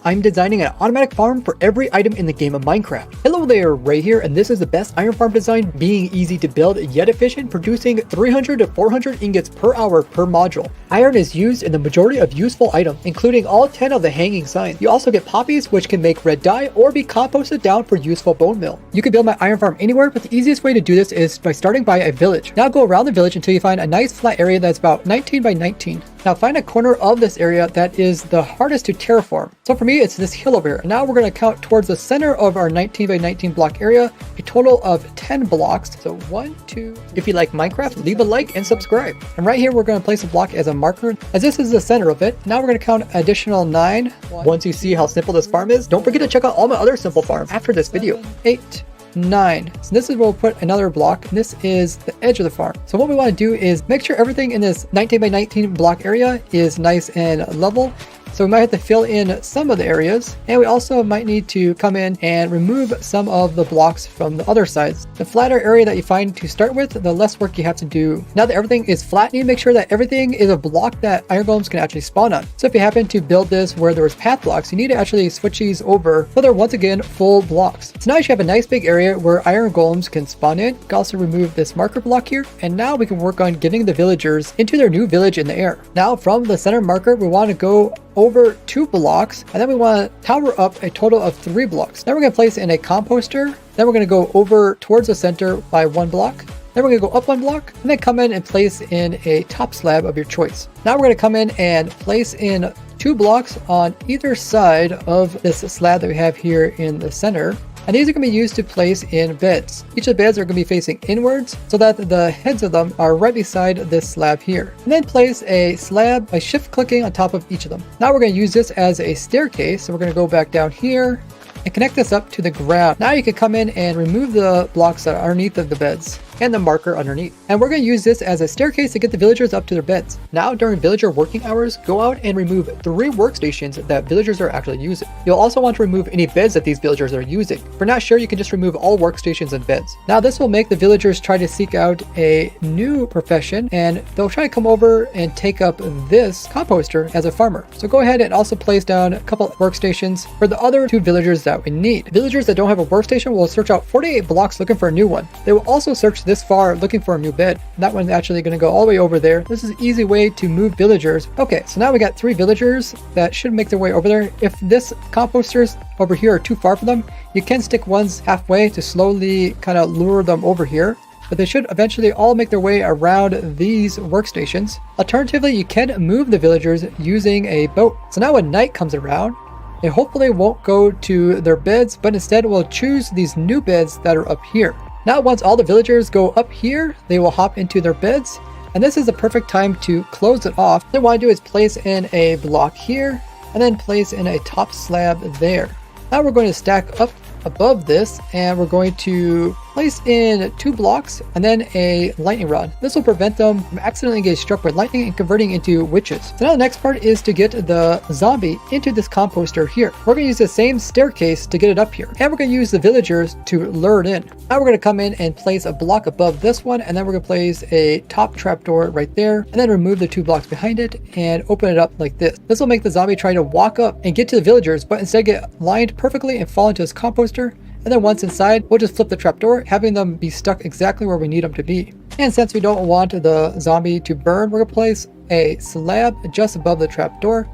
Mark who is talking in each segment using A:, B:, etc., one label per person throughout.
A: I'm designing an automatic farm for every item in the game of Minecraft. Hello there, Ray here, and this is the best iron farm design, being easy to build yet efficient, producing 300 to 400 ingots per hour per module. Iron is used in the majority of useful items, including all 10 of the hanging signs. You also get poppies, which can make red dye or be composted down for useful bone meal. You can build my iron farm anywhere, but the easiest way to do this is by starting by a village. Now go around the village until you find a nice flat area that's about 19 by 19. Now find a corner of this area that is the hardest to terraform. So for me, it's this hill over here. And now we're going to count towards the center of our 19 by 19 block area, a total of 10 blocks. So 1, 2. If you like Minecraft, leave a like and subscribe. And right here, we're going to place a block as a marker, as this is the center of it. Now we're going to count additional 9. Once you see how simple this farm is, don't forget to check out all my other simple farms after this video. 8. 9. So this is where we'll put another block. This is the edge of the farm. So what we want to do is make sure everything in this 19 by 19 block area is nice and level. So we might have to fill in some of the areas, and we also might need to come in and remove some of the blocks from the other sides. The flatter area that you find to start with, the less work you have to do. Now that everything is flat, you need to make sure that everything is a block that iron golems can actually spawn on. So if you happen to build this where there was path blocks, you need to actually switch these over so they're once again full blocks. So now you should have a nice big area where iron golems can spawn in. You can also remove this marker block here, and now we can work on getting the villagers into their new village in the air. Now from the center marker, we want to go over 2 blocks, and then we want to tower up a total of 3 blocks. Then we're going to place in a composter. Then we're going to go over towards the center by 1 block. Then we're going to go up 1 block, and then come in and place in a top slab of your choice. Now we're going to come in and place in 2 blocks on either side of this slab that we have here in the center. And these are going to be used to place in beds. Each of the beds are going to be facing inwards so that the heads of them are right beside this slab here. And then place a slab by shift clicking on top of each of them. Now we're going to use this as a staircase. So we're going to go back down here and connect this up to the ground. Now you can come in and remove the blocks that are underneath of the beds and the marker underneath. And we're going to use this as a staircase to get the villagers up to their beds. Now during villager working hours, go out and remove 3 workstations that villagers are actually using. You'll also want to remove any beds that these villagers are using. If you're not sure, you can just remove all workstations and beds. Now this will make the villagers try to seek out a new profession, and they'll try to come over and take up this composter as a farmer. So go ahead and also place down a couple workstations for the other 2 villagers that we need. Villagers that don't have a workstation will search out 48 blocks looking for a new one. They will also search this far looking for a new bed. That one's actually going to go all the way over there. This is an easy way to move villagers. Okay, so now we got 3 villagers that should make their way over there. If this composters over here are too far for them, you can stick ones halfway to slowly kind of lure them over here. But they should eventually all make their way around these workstations. Alternatively, you can move the villagers using a boat. So now when night comes around, they hopefully won't go to their beds, but instead will choose these new beds that are up here. Now once all the villagers go up here, they will hop into their beds, and this is the perfect time to close it off. What they want to do is place in a block here, and then place in a top slab there. Now we're going to stack up above this, and we're going to place in 2 blocks and then a lightning rod. This will prevent them from accidentally getting struck by lightning and converting into witches. So now the next part is to get the zombie into this composter here. We're going to use the same staircase to get it up here, and we're going to use the villagers to lure it in. Now we're going to come in and place a block above this one, and then we're going to place a top trapdoor right there, and then remove the 2 blocks behind it and open it up like this. This will make the zombie try to walk up and get to the villagers, but instead get lined perfectly and fall into this composter. And then once inside, we'll just flip the trapdoor, having them be stuck exactly where we need them to be. And since we don't want the zombie to burn, we're going to place a slab just above the trapdoor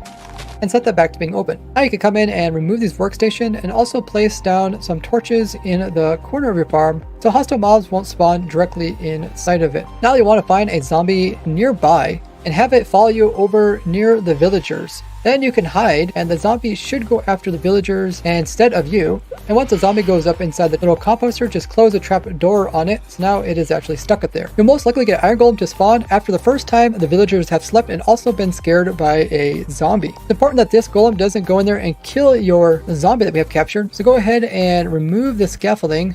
A: and set that back to being open. Now you can come in and remove these workstations and also place down some torches in the corner of your farm so hostile mobs won't spawn directly inside of it. Now you want to find a zombie nearby and have it follow you over near the villagers. Then you can hide, and the zombie should go after the villagers instead of you. And once the zombie goes up inside the little composter, just close the trap door on it, so now it is actually stuck up there. You'll most likely get iron golem to spawn after the first time the villagers have slept and also been scared by a zombie. It's important that this golem doesn't go in there and kill your zombie that we have captured, so go ahead and remove the scaffolding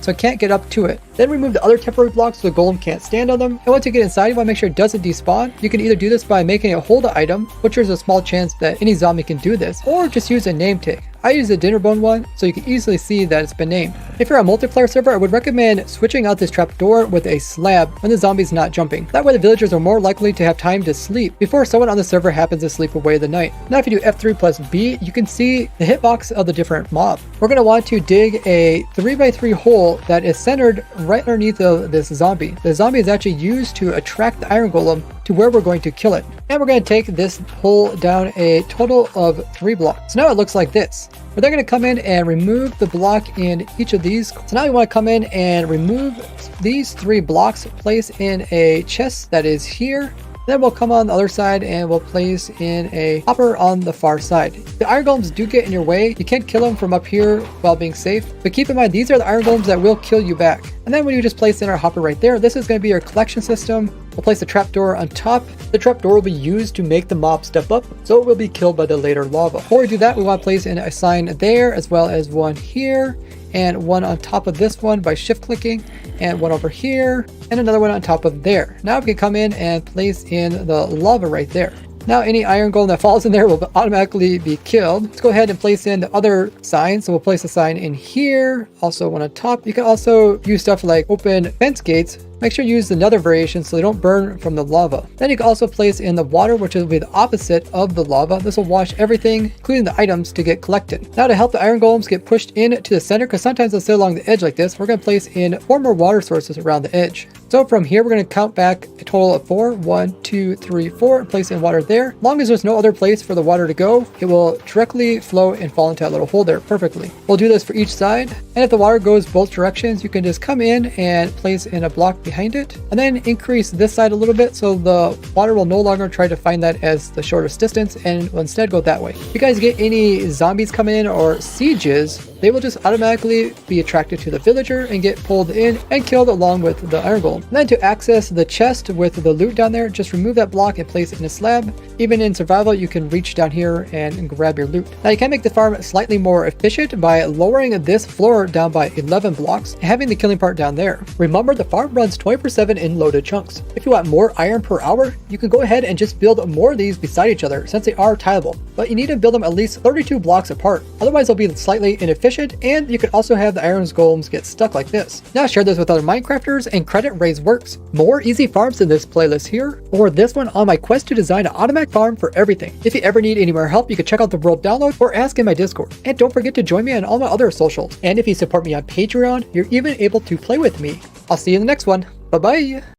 A: so it can't get up to it. Then remove the other temporary blocks so the golem can't stand on them. And once you get inside, you want to make sure it doesn't despawn. You can either do this by making it hold the item, which there's a small chance that any zombie can do this, or just use a name tag. I use the dinner bone one, so you can easily see that it's been named. If you're on a multiplayer server, I would recommend switching out this trapdoor with a slab when the zombie's not jumping. That way the villagers are more likely to have time to sleep before someone on the server happens to sleep away the night. Now if you do F3 plus B, you can see the hitbox of the different mob. We're going to want to dig a 3x3 hole that is centered right underneath of this zombie. The zombie is actually used to attract the iron golem to where we're going to kill it. And we're going to take this hole down a total of 3 blocks. So now it looks like this. We're then going to come in and remove the block in each of these. So now we want to come in and remove these 3 blocks, place in a chest that is here. Then we'll come on the other side and we'll place in a hopper on the far side. The iron golems do get in your way. You can't kill them from up here while being safe. But keep in mind, these are the iron golems that will kill you back. And then when you just place in our hopper right there, this is going to be your collection system. We'll place the trapdoor on top. The trapdoor will be used to make the mob step up, so it will be killed by the later lava. Before we do that, we want to place in a sign there, as well as one here, and one on top of this one by shift clicking, and one over here, and another one on top of there. Now we can come in and place in the lava right there. Now any iron golem that falls in there will automatically be killed. Let's go ahead and place in the other sign. So we'll place a sign in here, also one on top. You can also use stuff like open fence gates. Make sure you use the nether variation so they don't burn from the lava. Then you can also place in the water, which will be the opposite of the lava. This will wash everything, including the items, to get collected. Now to help the iron golems get pushed in to the center, because sometimes they'll sit along the edge like this, we're going to place in 4 more water sources around the edge. So from here, we're going to count back a total of 4. 1, 2, 3, 4, and place in water there. As long as there's no other place for the water to go, it will directly flow and fall into that little hole there perfectly. We'll do this for each side. And if the water goes both directions, you can just come in and place in a block behind it, and then increase this side a little bit so the water will no longer try to find that as the shortest distance and will instead go that way. If you guys get any zombies coming in or sieges, they will just automatically be attracted to the villager and get pulled in and killed along with the iron golem. And then to access the chest with the loot down there, just remove that block and place it in a slab. Even in survival, you can reach down here and grab your loot. Now you can make the farm slightly more efficient by lowering this floor down by 11 blocks and having the killing part down there. Remember, the farm runs 24/7 in loaded chunks. If you want more iron per hour, you can go ahead and just build more of these beside each other since they are tileable, but you need to build them at least 32 blocks apart. Otherwise they'll be slightly inefficient, and you can also have the iron golems get stuck like this. Now share this with other Minecrafters and credit raise works. More easy farms in this playlist here, or this one on my quest to design an automatic farm for everything. If you ever need any more help, you can check out the world download or ask in my Discord. And don't forget to join me on all my other socials. And if you support me on Patreon, you're even able to play with me. I'll see you in the next one. Bye bye.